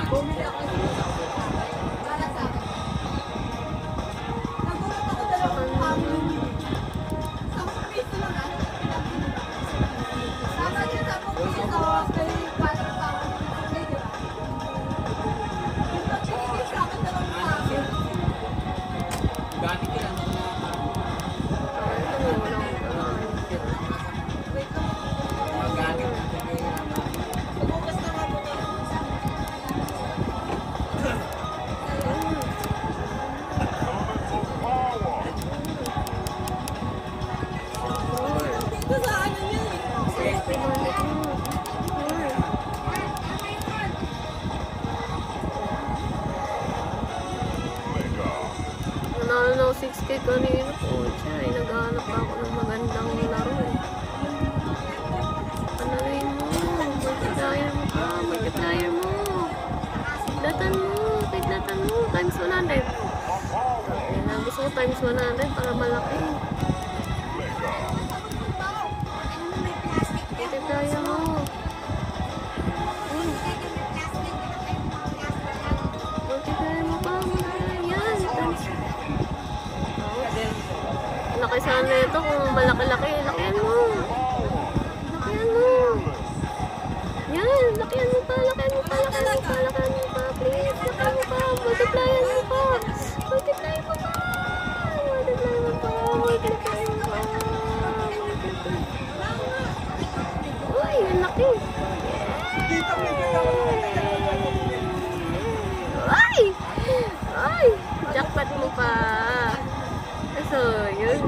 Bumili ako ng para sa akin. Nagulat ako dalawang kami. 10 piso lang ano. Sama din 10 piso. Kaya parang tao. Diba? Yung pag-ibig sa akin dalawang kami. Gati ka lang. Nanalo 6K kanina po siya. Ay, naghahanap pa ako ng magandang laro eh. Panarin mo. Multiplier mo pa. Multiplier mo. Tiglatan mo. Tiglatan mo. Times 100. Gusto ko times 100 para malaki. Multiplier mo. Multiplier mo pa. Yan. Times laki sana ito kung malaki-laki. Lakihan mo. Lakihan mo. Yan. Lakihan mo pa. Lakihan mo pa. Lakihan mo pa. Lakihan mo pa. Please. Lakihan mo pa. Multiplier mo pa. Multiplier mo pa. Multiplier mo pa. Multiplier mo pa. Uy, ang laki. Ay! Ay! Jackpot mo pa. So, yun.